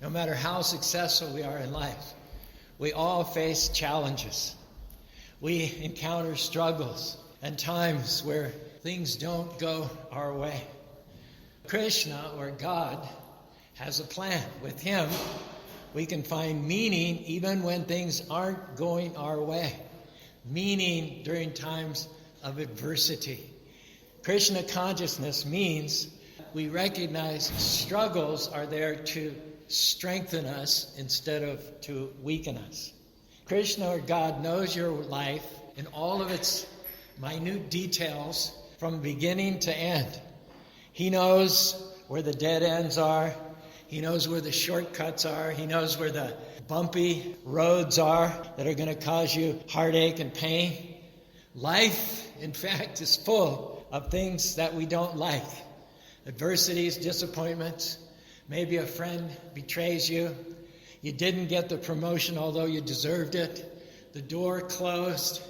No matter how successful we are in life, we all face challenges. We encounter struggles and times where things don't go our way. Krishna, or God, has a plan. With him, we can find meaning even when things aren't going our way. Meaning during times of adversity. Krishna consciousness means we recognize struggles are there to strengthen us instead of to weaken us. Krishna, or God, knows your life in all of its minute details from beginning to end. He knows where the dead ends are. He knows where the shortcuts are. He knows where the bumpy roads are that are going to cause you heartache and pain. Life, in fact, is full of things that we don't like. Adversities, disappointments. Maybe a friend betrays you. You didn't get the promotion although you deserved it. The door closed.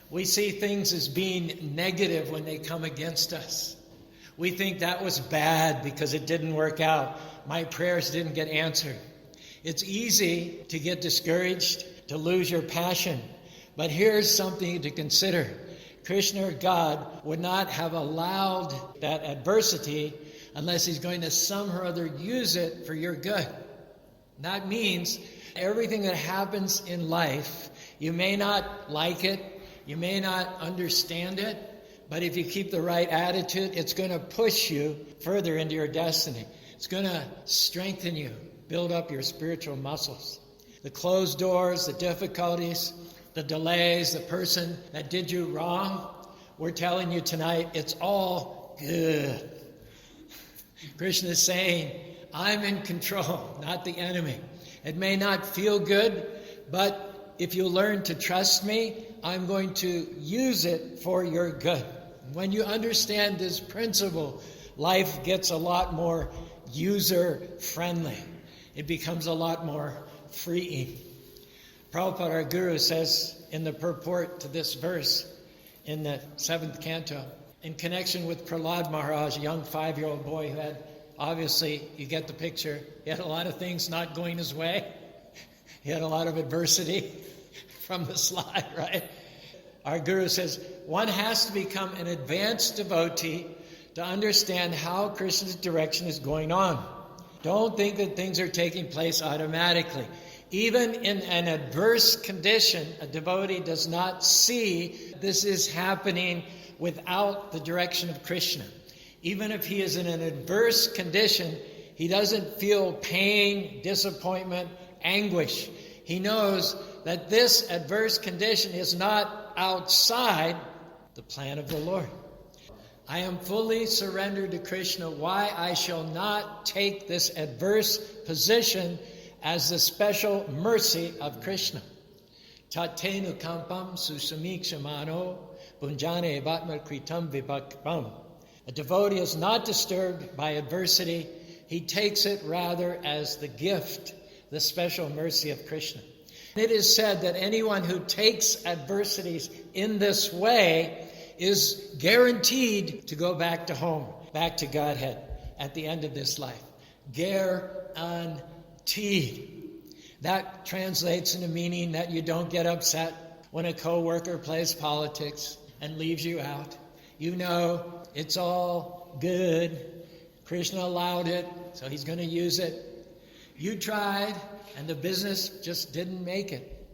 We see things as being negative when they come against us. We think that was bad because it didn't work out. My prayers didn't get answered. It's easy to get discouraged, to lose your passion. But here's something to consider. Krishna, or God, would not have allowed that adversity unless he's going to somehow or other use it for your good. That means everything that happens in life, you may not like it, you may not understand it, but if you keep the right attitude, it's going to push you further into your destiny. It's going to strengthen you, build up your spiritual muscles. The closed doors, the difficulties, the delays, the person that did you wrong, we're telling you tonight, it's all good. Krishna is saying, I'm in control, not the enemy. It may not feel good, but if you learn to trust me, I'm going to use it for your good. When you understand this principle, life gets a lot more user-friendly. It becomes a lot more freeing. Prabhupada, our guru, says in the purport to this verse in the 7th canto, in connection with Prahlad Maharaj, a young 5-year-old boy who had, obviously, you get the picture, he had a lot of things not going his way. He had a lot of adversity from the slide, right? Our guru says, one has to become an advanced devotee to understand how Krishna's direction is going on. Don't think that things are taking place automatically. Even in an adverse condition, a devotee does not see this is happening without the direction of Krishna. Even if he is in an adverse condition, he doesn't feel pain, disappointment, anguish. He knows that this adverse condition is not outside the plan of the Lord. I am fully surrendered to Krishna. Why? I shall not take this adverse position as the special mercy of Krishna. Tatenu kampam susamikshamano bunjane vatma kritam vibhakram. A devotee is not disturbed by adversity. He takes it rather as the gift, the special mercy of Krishna. It is said that anyone who takes adversities in this way is guaranteed to go back to home, back to Godhead at the end of this life. Guaranteed. That translates into meaning that you don't get upset when a coworker plays politics and leaves you out. You know it's all good. Krishna allowed it, so he's going to use it. You tried, and the business just didn't make it.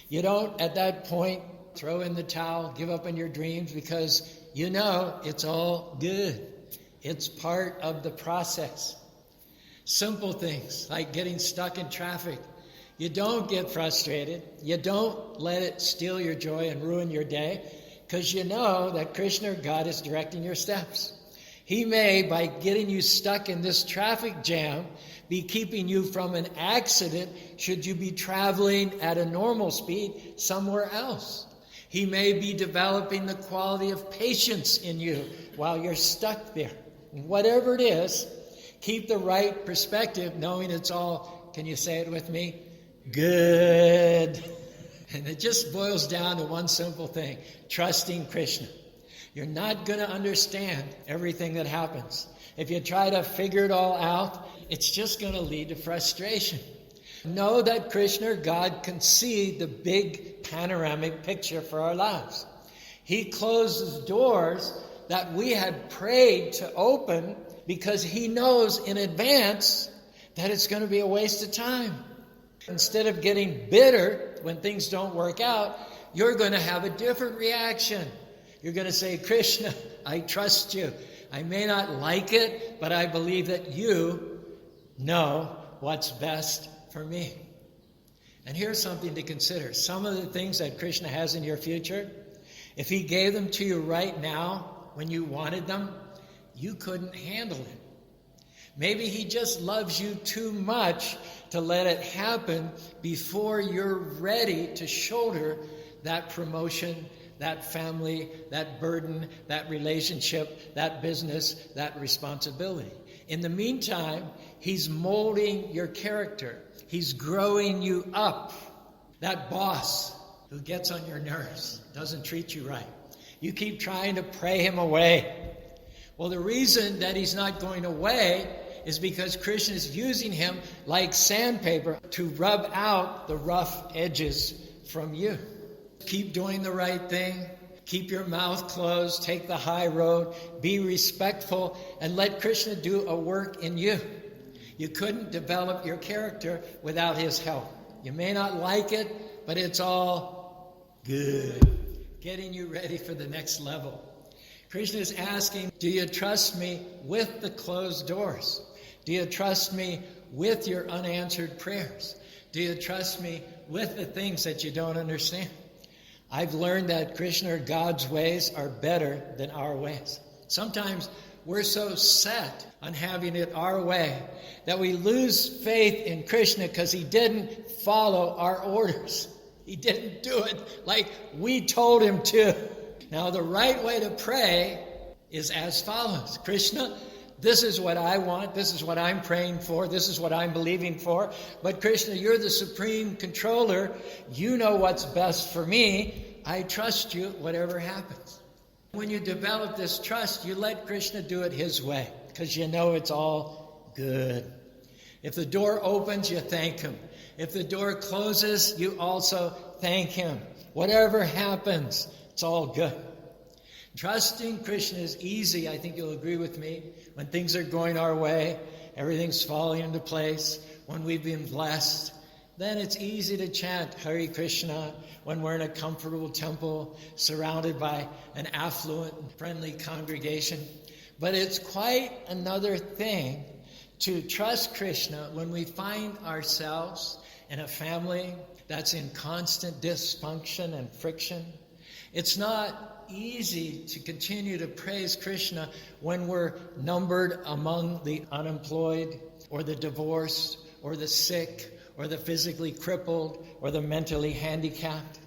You don't, at that point, throw in the towel, give up on your dreams, because you know it's all good. It's part of the process. Simple things like getting stuck in traffic. You don't get frustrated. You don't let it steal your joy and ruin your day, because you know that Krishna, God, is directing your steps. He may, by getting you stuck in this traffic jam, be keeping you from an accident should you be traveling at a normal speed somewhere else. He may be developing the quality of patience in you while you're stuck there. Whatever it is, keep the right perspective, knowing it's all, can you say it with me? Good. And it just boils down to one simple thing, trusting Krishna. You're not going to understand everything that happens. If you try to figure it all out, it's just going to lead to frustration. Know that Krishna, or God, can see the big panoramic picture for our lives. He closes doors that we had prayed to open because he knows in advance that it's going to be a waste of time. Instead of getting bitter when things don't work out, you're going to have a different reaction. You're going to say, Krishna, I trust you. I may not like it, but I believe that you know what's best for me. And here's something to consider. Some of the things that Krishna has in your future, if he gave them to you right now when you wanted them, you couldn't handle it. Maybe he just loves you too much to let it happen before you're ready to shoulder that promotion, that family, that burden, that relationship, that business, that responsibility. In the meantime, he's molding your character. He's growing you up. That boss who gets on your nerves, doesn't treat you right. You keep trying to pray him away. Well, the reason that he's not going away is because Krishna is using him like sandpaper to rub out the rough edges from you. Keep doing the right thing. Keep your mouth closed. Take the high road. Be respectful and let Krishna do a work in you. You couldn't develop your character without his help. You may not like it, but it's all good. Getting you ready for the next level. Krishna is asking, do you trust me with the closed doors? Do you trust me with your unanswered prayers? Do you trust me with the things that you don't understand? I've learned that Krishna, or God's ways, are better than our ways. Sometimes we're so set on having it our way that we lose faith in Krishna because he didn't follow our orders. He didn't do it like we told him to. Now, the right way to pray is as follows. Krishna, this is what I want. This is what I'm praying for. This is what I'm believing for. But Krishna, you're the supreme controller. You know what's best for me. I trust you, whatever happens. When you develop this trust, you let Krishna do it his way because you know it's all good. If the door opens, you thank him. If the door closes, you also thank him. Whatever happens, it's all good. Trusting Krishna is easy, I think you'll agree with me, when things are going our way, everything's falling into place, when we've been blessed. Then it's easy to chant Hare Krishna when we're in a comfortable temple surrounded by an affluent and friendly congregation. But it's quite another thing to trust Krishna when we find ourselves in a family that's in constant dysfunction and friction. It's not easy to continue to praise Krishna when we're numbered among the unemployed or the divorced or the sick or the physically crippled or the mentally handicapped.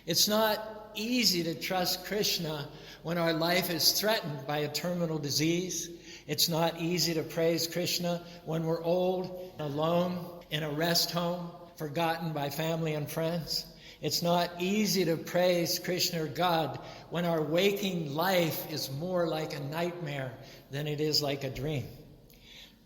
It's not easy to trust Krishna when our life is threatened by a terminal disease. It's not easy to praise Krishna when we're old, alone, in a rest home, forgotten by family and friends. It's not easy to praise Krishna, or God, when our waking life is more like a nightmare than it is like a dream.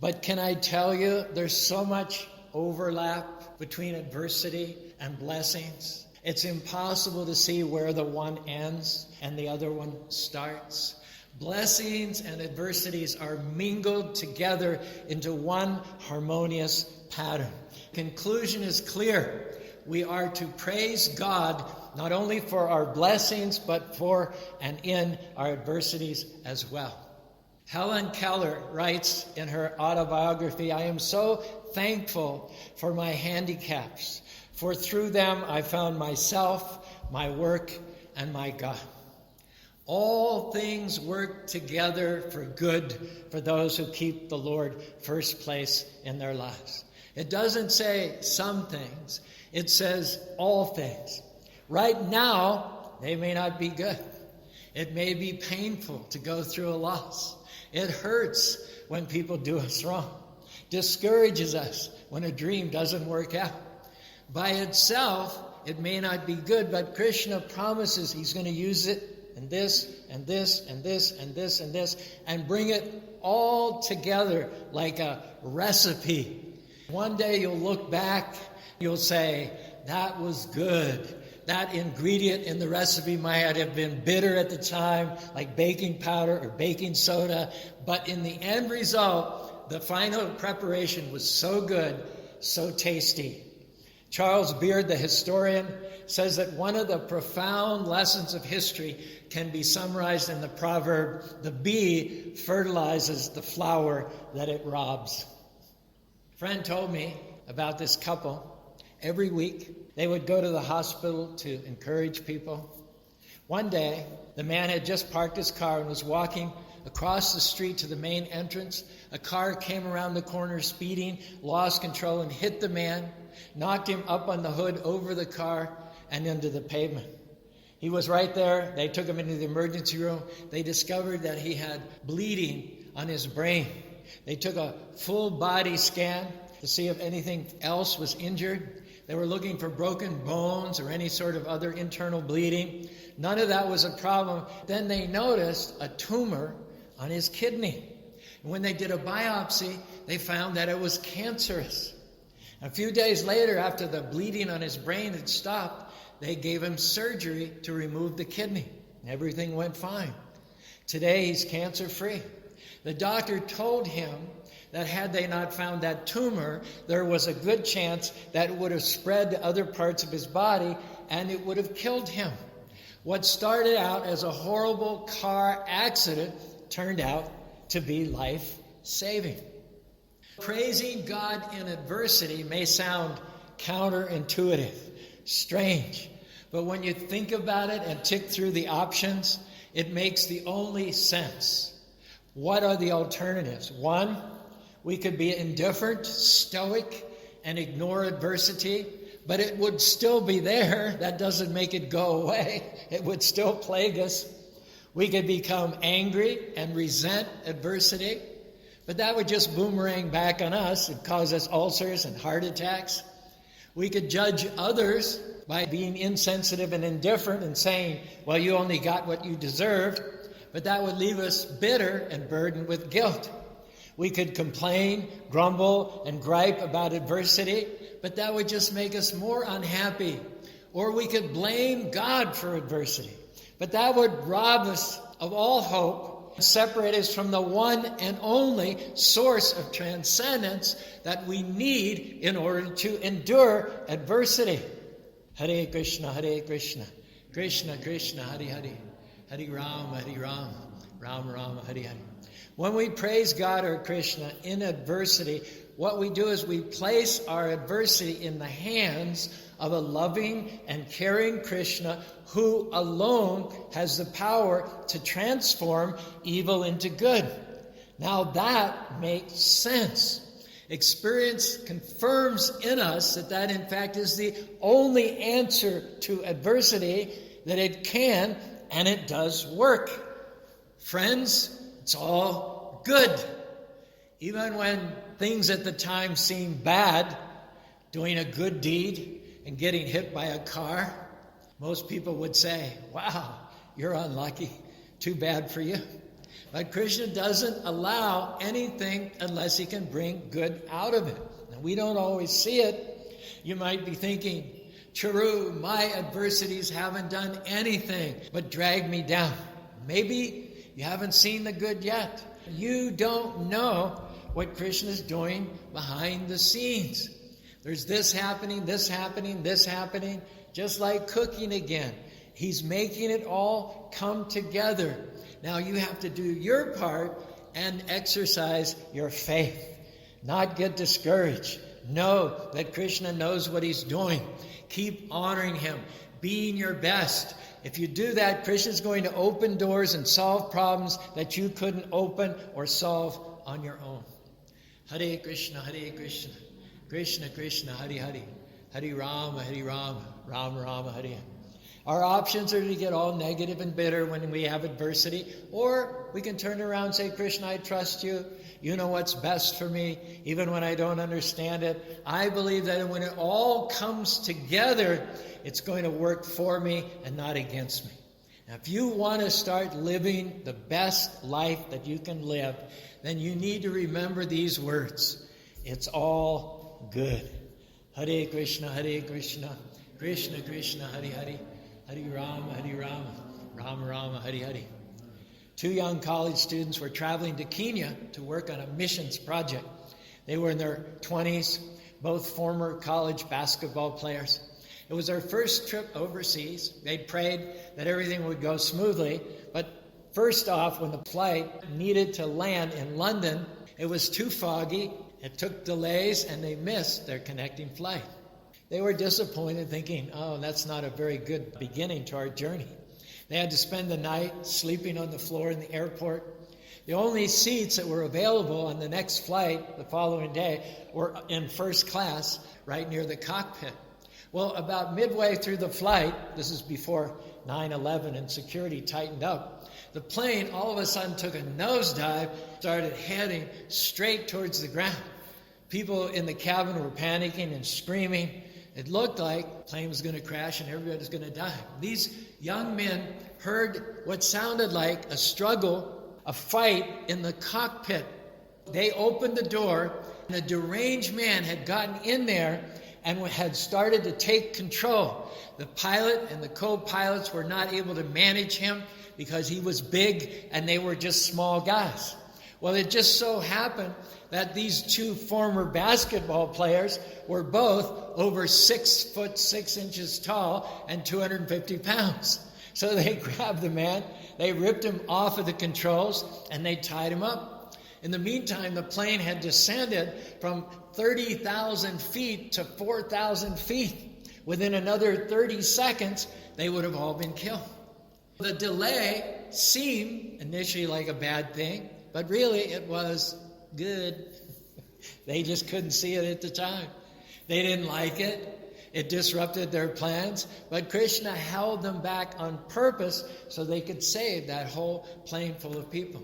But can I tell you, there's so much overlap between adversity and blessings. It's impossible to see where the one ends and the other one starts. Blessings and adversities are mingled together into one harmonious pattern. Conclusion is clear. We are to praise God not only for our blessings, but for and in our adversities as well. Helen Keller writes in her autobiography, I am so thankful for my handicaps, for through them I found myself, my work, and my God. All things work together for good for those who keep the Lord first place in their lives. It doesn't say some things. It says all things. Right now, they may not be good. It may be painful to go through a loss. It hurts when people do us wrong. Discourages us when a dream doesn't work out. By itself, it may not be good, but Krishna promises he's going to use it and this and this and this and this and this, and bring it all together like a recipe. One day you'll look back, you'll say, that was good. That ingredient in the recipe might have been bitter at the time, like baking powder or baking soda, but in the end result, the final preparation was so good, so tasty. Charles Beard, the historian, says that one of the profound lessons of history can be summarized in the proverb, the bee fertilizes the flower that it robs. A friend told me about this couple. Every week, they would go to the hospital to encourage people. One day, the man had just parked his car and was walking across the street to the main entrance. A car came around the corner speeding, lost control, and hit the man, knocked him up on the hood, over the car, and into the pavement. He was right there. They took him into the emergency room. They discovered that he had bleeding on his brain. They took a full body scan to see if anything else was injured. They were looking for broken bones or any sort of other internal bleeding. None of that was a problem. Then they noticed a tumor on his kidney. And when they did a biopsy, they found that it was cancerous. A few days later, after the bleeding on his brain had stopped, they gave him surgery to remove the kidney. Everything went fine. Today, he's cancer-free. The doctor told him that had they not found that tumor, there was a good chance that it would have spread to other parts of his body and it would have killed him. What started out as a horrible car accident turned out to be life-saving. Praising God in adversity may sound counterintuitive, strange, but when you think about it and tick through the options, it makes the only sense. What are the alternatives? One, we could be indifferent, stoic, and ignore adversity, but it would still be there. That doesn't make it go away. It would still plague us. We could become angry and resent adversity, but that would just boomerang back on us and cause us ulcers and heart attacks. We could judge others by being insensitive and indifferent and saying, well, you only got what you deserved, but that would leave us bitter and burdened with guilt. We could complain, grumble, and gripe about adversity, but that would just make us more unhappy. Or we could blame God for adversity, but that would rob us of all hope and separate us from the one and only source of transcendence that we need in order to endure adversity. Hare Krishna, Krishna Krishna, Hare Hare, Hare Rama, Rama Rama, Hare Hare. When we praise God or Krishna in adversity, what we do is we place our adversity in the hands of a loving and caring Krishna who alone has the power to transform evil into good. Now that makes sense. Experience confirms in us that in fact is the only answer to adversity, that it can and it does work. Friends, it's all good. Even when things at the time seem bad, doing a good deed and getting hit by a car, most people would say, wow, you're unlucky. Too bad for you. But Krishna doesn't allow anything unless he can bring good out of it. Now, we don't always see it. You might be thinking, Charu, my adversities haven't done anything but drag me down. Maybe you haven't seen the good yet. You don't know what Krishna is doing behind the scenes. There's this happening, this happening, this happening, just like cooking again. He's making it all come together. Now you have to do your part and exercise your faith. Not get discouraged. Know that Krishna knows what he's doing. Keep honoring him, being your best. If you do that, Krishna's going to open doors and solve problems that you couldn't open or solve on your own. Hare Krishna, Krishna Krishna, Hare Hare, Hare Rama, Rama Rama, Hare Hare. Our options are to get all negative and bitter when we have adversity, or we can turn around and say, Krishna, I trust you. You know what's best for me, even when I don't understand it. I believe that when it all comes together, it's going to work for me and not against me. Now, if you want to start living the best life that you can live, then you need to remember these words. It's all good. Hare Krishna, Krishna Krishna, Hare Hare, Hare Rama, Rama Rama, Hare Hare. 2 young college students were traveling to Kenya to work on a missions project. They were in their 20s, both former college basketball players. It was their first trip overseas. They prayed that everything would go smoothly, but first off, when the flight needed to land in London, it was too foggy, it took delays, and they missed their connecting flight. They were disappointed, thinking, oh, that's not a very good beginning to our journey. They had to spend the night sleeping on the floor in the airport. The only seats that were available on the next flight the following day were in first class, right near the cockpit. Well, about midway through the flight, this is before 9/11 and security tightened up, the plane all of a sudden took a nosedive, started heading straight towards the ground. People in the cabin were panicking and screaming. It looked like the plane was going to crash and everybody was going to die. These young men heard what sounded like a struggle, a fight in the cockpit. They opened the door, and a deranged man had gotten in there and had started to take control. The pilot and the co-pilots were not able to manage him because he was big and they were just small guys. Well, it just so happened that these 2 former basketball players were both over 6'6" tall and 250 pounds. So they grabbed the man, they ripped him off of the controls, and they tied him up. In the meantime, the plane had descended from 30,000 feet to 4,000 feet. Within another 30 seconds, they would have all been killed. The delay seemed initially like a bad thing, but really it was good. They just couldn't see it at the time. They didn't like it. It disrupted their plans, but Krishna held them back on purpose so they could save that whole plane full of people.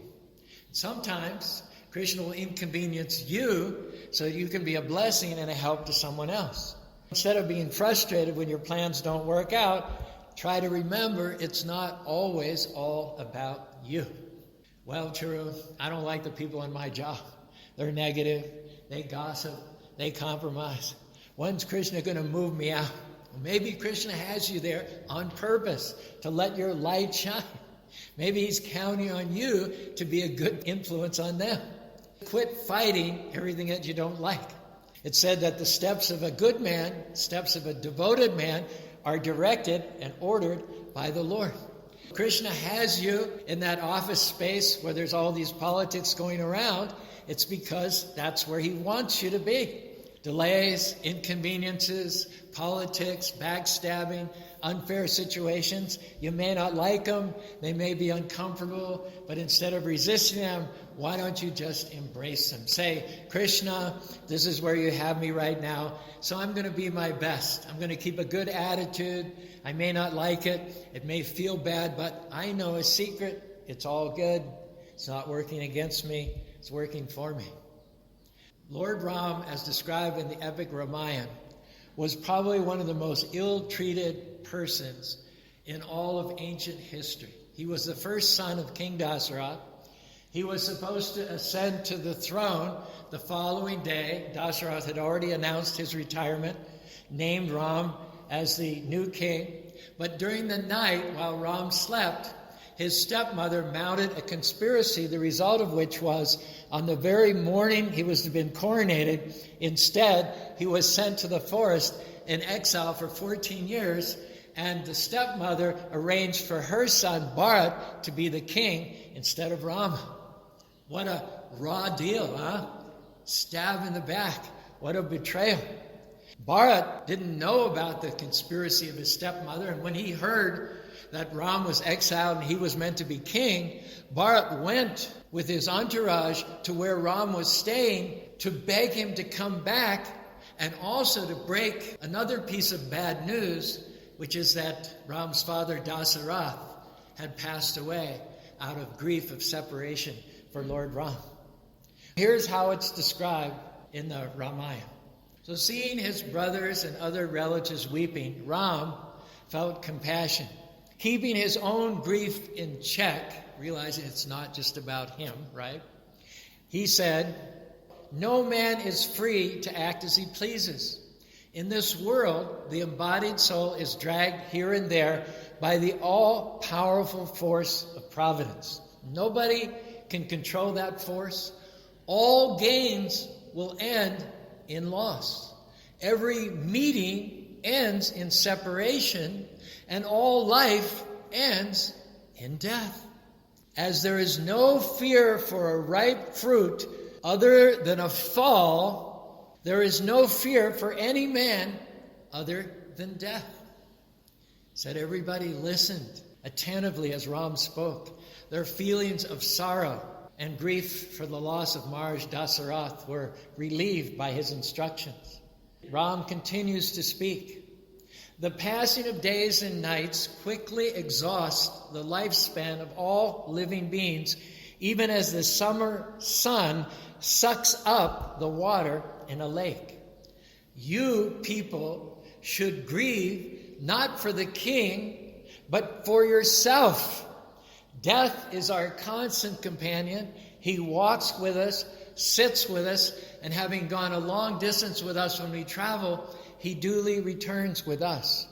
Sometimes Krishna will inconvenience you so you can be a blessing and a help to someone else. Instead of being frustrated when your plans don't work out, try to remember it's not always all about you. Well, true, I don't like the people in my job. They're negative, they gossip, they compromise. When's Krishna going to move me out? Well, maybe Krishna has you there on purpose to let your light shine. Maybe he's counting on you to be a good influence on them. Quit fighting everything that you don't like. It's said that the steps of a good man, steps of a devoted man, are directed and ordered by the Lord. Krishna has you in that office space where there's all these politics going around. It's because that's where he wants you to be. Delays, inconveniences, politics, backstabbing, unfair situations. You may not like them. They may be uncomfortable. But instead of resisting them, why don't you just embrace them? Say, Krishna, this is where you have me right now. So I'm going to be my best. I'm going to keep a good attitude. I may not like it. It may feel bad, but I know a secret. It's all good. It's not working against me. It's working for me. Lord Ram, as described in the epic Ramayana, was probably one of the most ill-treated persons in all of ancient history. He was the first son of King Dasarath. He was supposed to ascend to the throne the following day. Dasarath had already announced his retirement, named Ram as the new king. But during the night, while Ram slept, his stepmother mounted a conspiracy, the result of which was, on the very morning he was to be coronated, instead he was sent to the forest in exile for 14 years, and the stepmother arranged for her son Bharat to be the king instead of Rama. What a raw deal, huh? Stab in the back. What a betrayal. Bharat didn't know about the conspiracy of his stepmother, and when he heard that Ram was exiled and he was meant to be king, Bharat went with his entourage to where Ram was staying to beg him to come back, and also to break another piece of bad news, which is that Ram's father Dasarath had passed away out of grief of separation for Lord Ram. Here's how it's described in the Ramayana. So seeing his brothers and other relatives weeping, Ram felt compassion. keeping his own grief in check, realizing it's not just about him, right? He said, "No man is free to act as he pleases. In this world, the embodied soul is dragged here and there by the all-powerful force of providence. Nobody can control that force. All gains will end in loss. Every meeting ends in separation, and all life ends in death. As there is no fear for a ripe fruit other than a fall, there is no fear for any man other than death." Said everybody listened attentively as Ram spoke. Their feelings of sorrow and grief for the loss of Maharaj Dasarath were relieved by his instructions. Ram continues to speak. "The passing of days and nights quickly exhausts the lifespan of all living beings, even as the summer sun sucks up the water in a lake. You people should grieve not for the king, but for yourself. Death is our constant companion. He walks with us, sits with us, and having gone a long distance with us when we travel, he duly returns with us."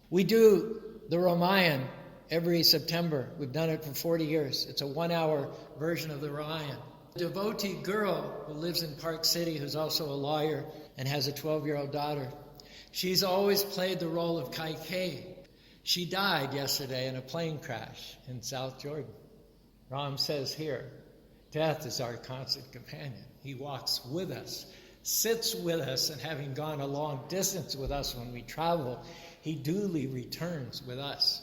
We do the Ramayan every September. We've done it for 40 years. It's a 1-hour version of the Ramayan. A devotee girl who lives in Park City, who's also a lawyer and has a 12-year-old daughter, she's always played the role of Kaikeyi. She died yesterday in a plane crash in South Jordan. Ram says here, death is our constant companion. He walks with us, sits with us, and having gone a long distance with us when we travel, he duly returns with us.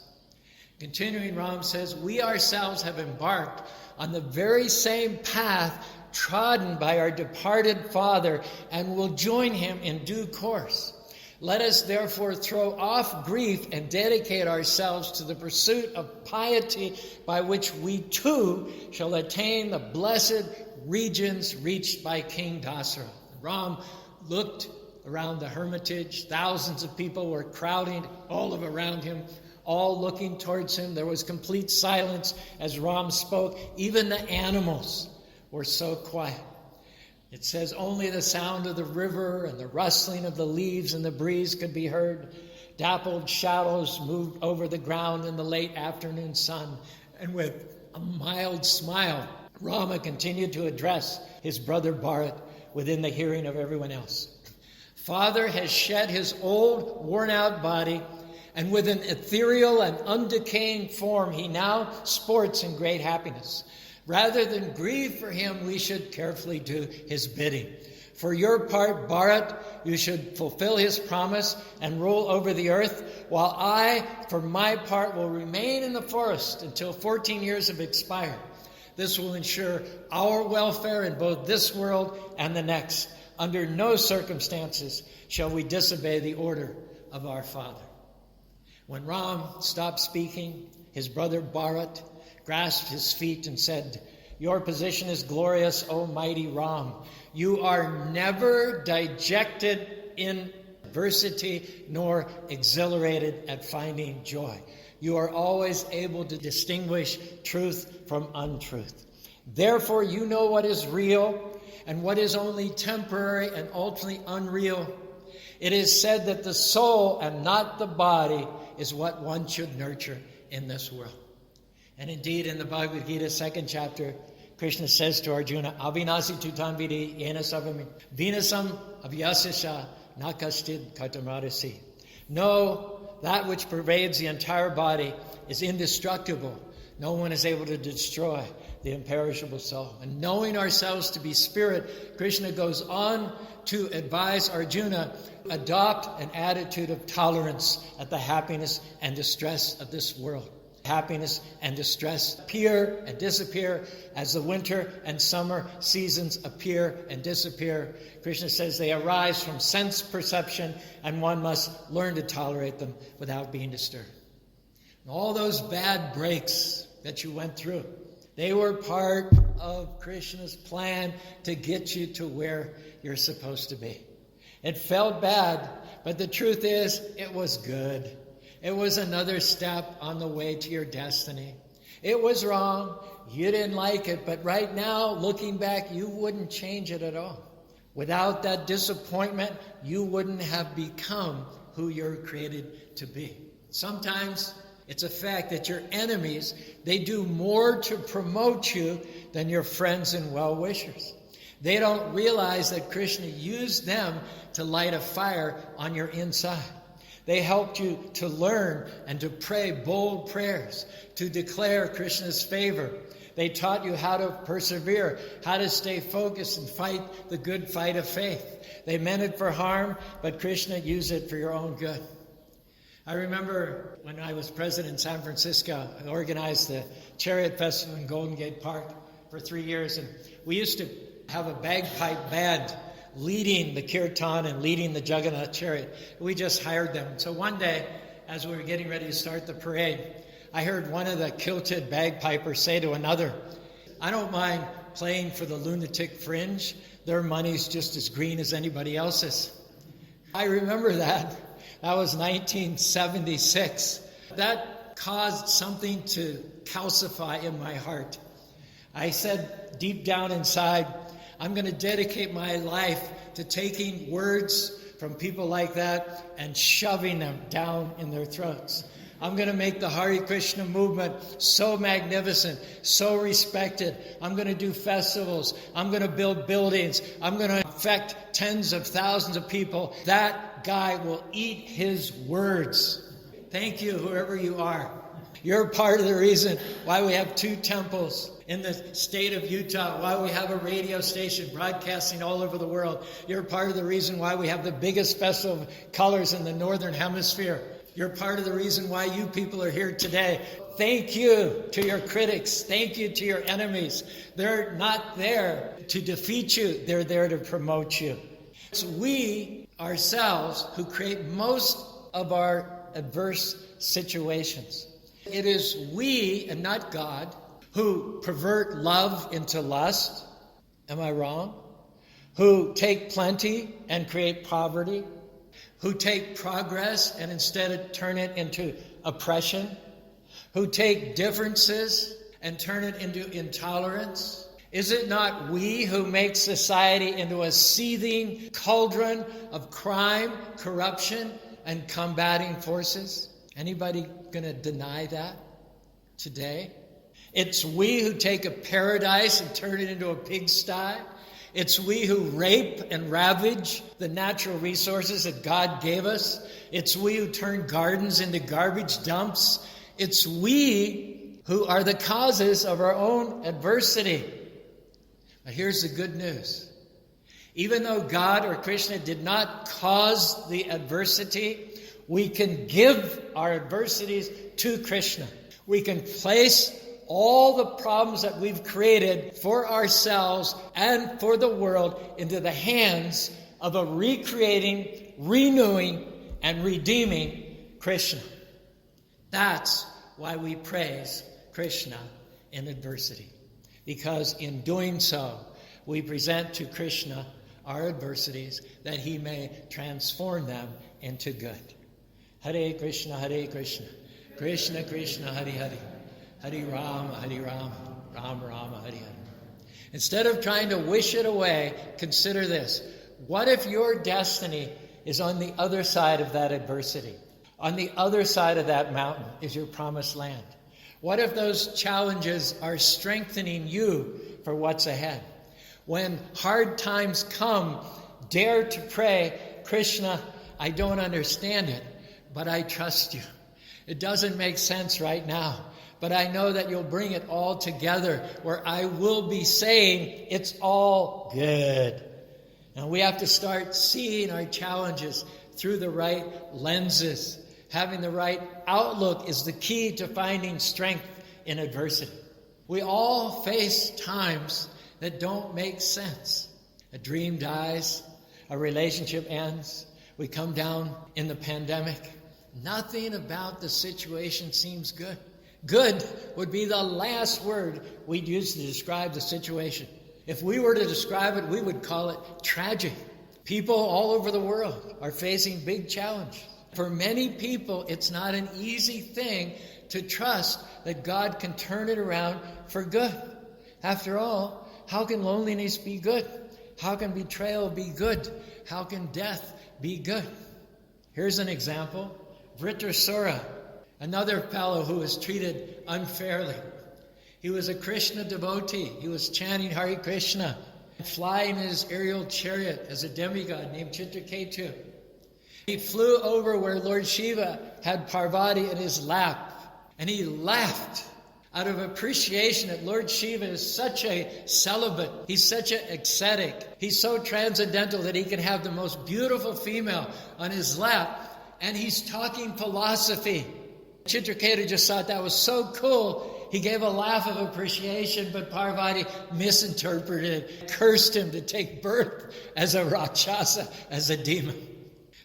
Continuing, Ram says, "We ourselves have embarked on the very same path trodden by our departed father and will join him in due course. Let us therefore throw off grief and dedicate ourselves to the pursuit of piety by which we too shall attain the blessed regions reached by King Dasarath." Ram looked around the hermitage. Thousands of people were crowding all around him, all looking towards him. There was complete silence as Ram spoke. Even the animals were so quiet. It says only the sound of the river and the rustling of the leaves in the breeze could be heard. Dappled shadows moved over the ground in the late afternoon sun. And with a mild smile, Rama continued to address his brother Bharat within the hearing of everyone else. "Father has shed his old, worn-out body, and with an ethereal and undecaying form, he now sports in great happiness. Rather than grieve for him, we should carefully do his bidding. For your part, Bharat, you should fulfill his promise and rule over the earth, while I, for my part, will remain in the forest until 14 years have expired. This will ensure our welfare in both this world and the next. Under no circumstances shall we disobey the order of our father." When Ram stopped speaking, his brother Bharat grasped his feet and said, "Your position is glorious, O mighty Ram. You are never dejected in adversity nor exhilarated at finding joy. You are always able to distinguish truth from untruth. Therefore, you know what is real and what is only temporary and ultimately unreal. It is said that the soul and not the body is what one should nurture in this world." And indeed, in the Bhagavad Gita, 2nd chapter, Krishna says to Arjuna, "Avinasi tutan vidi yena sarvam vinasam avyasya nakastid kartamarasi." Know that which pervades the entire body is indestructible. No one is able to destroy the imperishable soul. And knowing ourselves to be spirit, Krishna goes on to advise Arjuna, adopt an attitude of tolerance at the happiness and distress of this world. Happiness and distress appear and disappear as the winter and summer seasons appear and disappear. Krishna says they arise from sense perception, and one must learn to tolerate them without being disturbed. And all those bad breaks that you went through, they were part of Krishna's plan to get you to where you're supposed to be. It felt bad, but the truth is, it was good. It was another step on the way to your destiny. It was wrong. You didn't like it. But right now, looking back, you wouldn't change it at all. Without that disappointment, you wouldn't have become who you're created to be. Sometimes it's a fact that your enemies, they do more to promote you than your friends and well-wishers. They don't realize that Krishna used them to light a fire on your inside. They helped you to learn and to pray bold prayers, to declare Krishna's favor. They taught you how to persevere, how to stay focused and fight the good fight of faith. They meant it for harm, but Krishna used it for your own good. I remember when I was president in San Francisco, I organized the Chariot Festival in Golden Gate Park for 3 years, and we used to have a bagpipe band leading the kirtan and leading the Jagannath chariot. We just hired them. So one day, as we were getting ready to start the parade, I heard one of the kilted bagpipers say to another, "I don't mind playing for the lunatic fringe. Their money's just as green as anybody else's." I remember that. That was 1976. That caused something to calcify in my heart. I said deep down inside, I'm going to dedicate my life to taking words from people like that and shoving them down in their throats. I'm going to make the Hare Krishna movement so magnificent, so respected. I'm going to do festivals. I'm going to build buildings. I'm going to affect tens of thousands of people. That guy will eat his words. Thank you, whoever you are. You're part of the reason why we have 2 temples in the state of Utah, why we have a radio station broadcasting all over the world. You're part of the reason why we have the biggest festival of colors in the Northern Hemisphere. You're part of the reason why you people are here today. Thank you to your critics. Thank you to your enemies. They're not there to defeat you. They're there to promote you. It's we ourselves who create most of our adverse situations. It is we and not God who pervert love into lust. Am I wrong? Who take plenty and create poverty. Who take progress and instead turn it into oppression. Who take differences and turn it into intolerance. Is it not we who make society into a seething cauldron of crime, corruption, and combating forces? Anybody going to deny that today? It's we who take a paradise and turn it into a pigsty. It's we who rape and ravage the natural resources that God gave us. It's we who turn gardens into garbage dumps. It's we who are the causes of our own adversity. But here's the good news. Even though God or Krishna did not cause the adversity, we can give our adversities to Krishna. We can place all the problems that we've created for ourselves and for the world into the hands of a recreating, renewing, and redeeming Krishna. That's why we praise Krishna in adversity. Because in doing so, we present to Krishna our adversities that he may transform them into good. Hare Krishna, Krishna Krishna, Hare Hare, Hare Rama, Rama Rama, Hare Hare. Instead of trying to wish it away, consider this. What if your destiny is on the other side of that adversity? On the other side of that mountain is your promised land. What if those challenges are strengthening you for what's ahead? When hard times come, dare to pray, Krishna, I don't understand it, but I trust you. It doesn't make sense right now, but I know that you'll bring it all together where I will be saying it's all good. And we have to start seeing our challenges through the right lenses. Having the right outlook is the key to finding strength in adversity. We all face times that don't make sense. A dream dies, a relationship ends, we come down in the pandemic. Nothing about the situation seems good. Good would be the last word we'd use to describe the situation. If we were to describe it, we would call it tragic. People all over the world are facing big challenges. For many people, it's not an easy thing to trust that God can turn it around for good. After all, how can loneliness be good? How can betrayal be good? How can death be good? Here's an example. Vritrasura, another fellow who was treated unfairly. He was a Krishna devotee. He was chanting Hare Krishna, flying in his aerial chariot as a demigod named Chitraketu. He flew over where Lord Shiva had Parvati in his lap, and he laughed out of appreciation that Lord Shiva is such a celibate. He's such an ascetic. He's so transcendental that he can have the most beautiful female on his lap, and he's talking philosophy. Chitraketu just thought that was so cool. He gave a laugh of appreciation, but Parvati misinterpreted, cursed him to take birth as a Rakshasa, as a demon.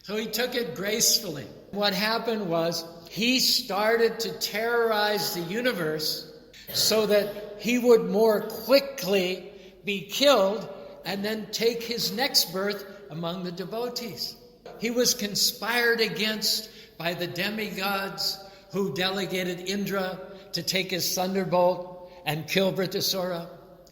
So he took it gracefully. What happened was he started to terrorize the universe so that he would more quickly be killed and then take his next birth among the devotees. He was conspired against by the demigods who delegated Indra to take his thunderbolt and kill Vritrasura.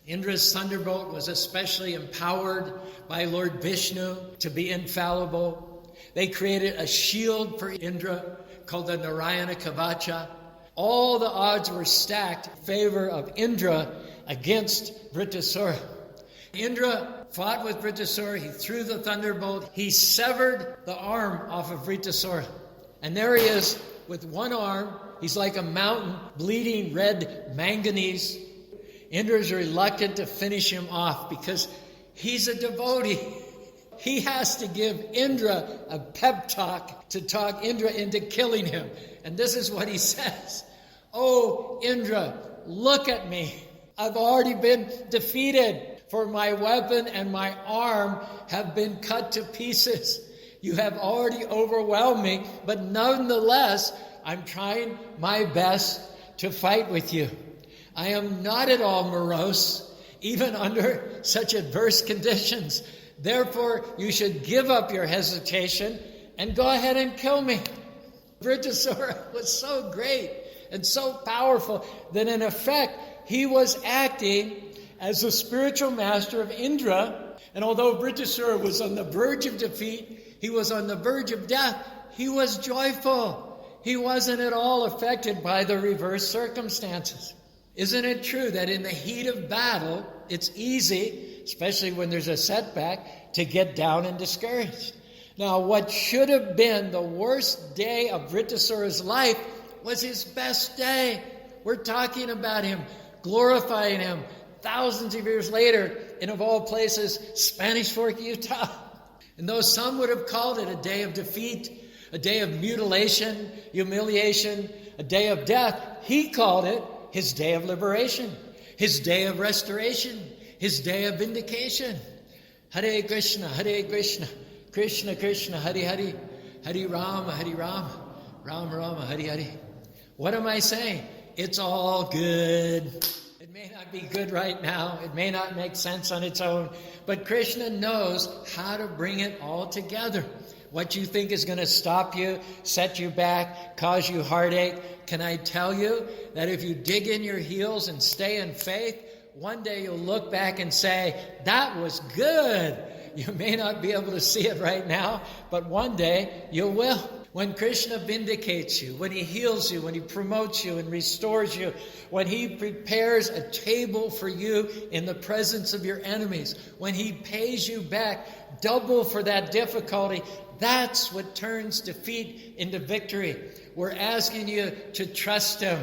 Indra's thunderbolt was especially empowered by Lord Vishnu to be infallible. They created a shield for Indra called the Narayana Kavacha. All the odds were stacked in favor of Indra against Vritrasura. Indra fought with Vritrasura. He threw the thunderbolt. He severed the arm off of Vritrasura. And there he is with one arm. He's like a mountain, bleeding red manganese. Indra's reluctant to finish him off because he's a devotee. He has to give Indra a pep talk to talk Indra into killing him. And this is what he says. Oh, Indra, look at me. I've already been defeated, for my weapon and my arm have been cut to pieces. You have already overwhelmed me, but nonetheless, I'm trying my best to fight with you. I am not at all morose, even under such adverse conditions. Therefore, you should give up your hesitation and go ahead and kill me. Vritrasura was so great and so powerful that in effect, he was acting as the spiritual master of Indra. And although Vritrasura was on the verge of defeat, he was on the verge of death, he was joyful. He wasn't at all affected by the reverse circumstances. Isn't it true that in the heat of battle, it's easy, especially when there's a setback, to get down and discouraged? Now, what should have been the worst day of Vritrasura's life was his best day. We're talking about him, glorifying him thousands of years later in, of all places, Spanish Fork, Utah. And though some would have called it a day of defeat, a day of mutilation, humiliation, a day of death, he called it his day of liberation, his day of restoration, his day of vindication. Hare Krishna, Krishna Krishna, Hare Hare, Hare Rama, Rama Rama, Hare Hare. What am I saying? It's all good. It may not be good right now. It may not make sense on its own. But Krishna knows how to bring it all together. What you think is going to stop you, set you back, cause you heartache, can I tell you that if you dig in your heels and stay in faith, one day you'll look back and say, that was good. You may not be able to see it right now, but one day you will. When Krishna vindicates you, when he heals you, when he promotes you and restores you, when he prepares a table for you in the presence of your enemies, when he pays you back double for that difficulty, that's what turns defeat into victory. We're asking you to trust him.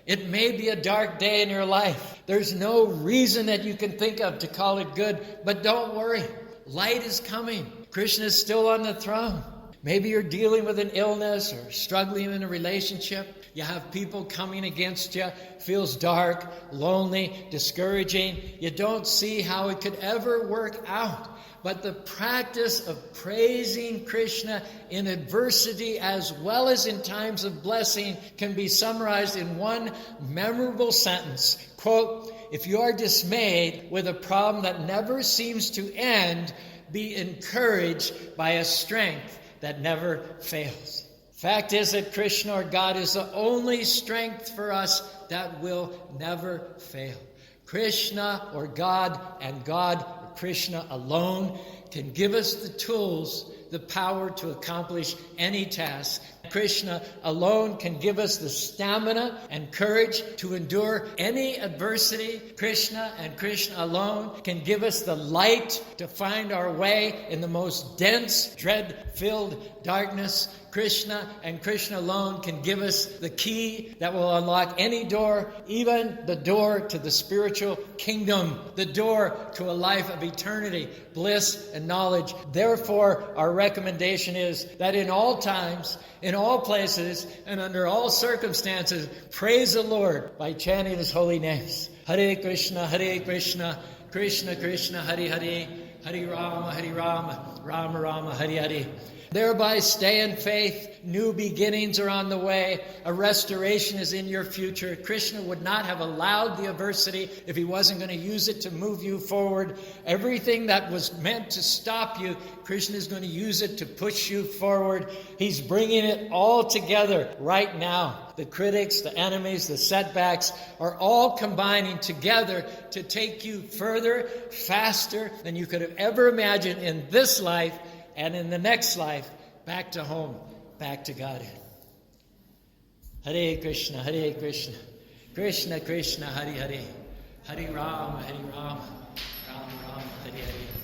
It may be a dark day in your life. There's no reason that you can think of to call it good, but don't worry. Light is coming. Krishna is still on the throne. Maybe you're dealing with an illness or struggling in a relationship. You have people coming against you. Feels dark, lonely, discouraging. You don't see how it could ever work out. But the practice of praising Krishna in adversity as well as in times of blessing can be summarized in one memorable sentence. Quote, if you are dismayed with a problem that never seems to end, be encouraged by a strength that never fails. Fact is that Krishna or God is the only strength for us that will never fail. Krishna or God and God or Krishna alone can give us the tools, the power to accomplish any task. Krishna alone can give us the stamina and courage to endure any adversity. Krishna and Krishna alone can give us the light to find our way in the most dense, dread-filled darkness. Krishna and Krishna alone can give us the key that will unlock any door, even the door to the spiritual kingdom, the door to a life of eternity, bliss, and knowledge. Therefore, our recommendation is that in all times, in all places, and under all circumstances, praise the Lord by chanting His holy names. Hare Krishna, Krishna Krishna, Hare Hare, Hare Rama, Rama Rama, Hare Hare. Thereby stay in faith. New beginnings are on the way. A restoration is in your future. Krishna would not have allowed the adversity if he wasn't going to use it to move you forward. Everything that was meant to stop you, Krishna is going to use it to push you forward. He's bringing it all together right now. The critics, the enemies, the setbacks are all combining together to take you further, faster than you could have ever imagined in this life and in the next life, back to home, back to Godhead. Hare Krishna, Krishna Krishna, Hare Hare, Hare Rama, Rama Rama, Hare Hare.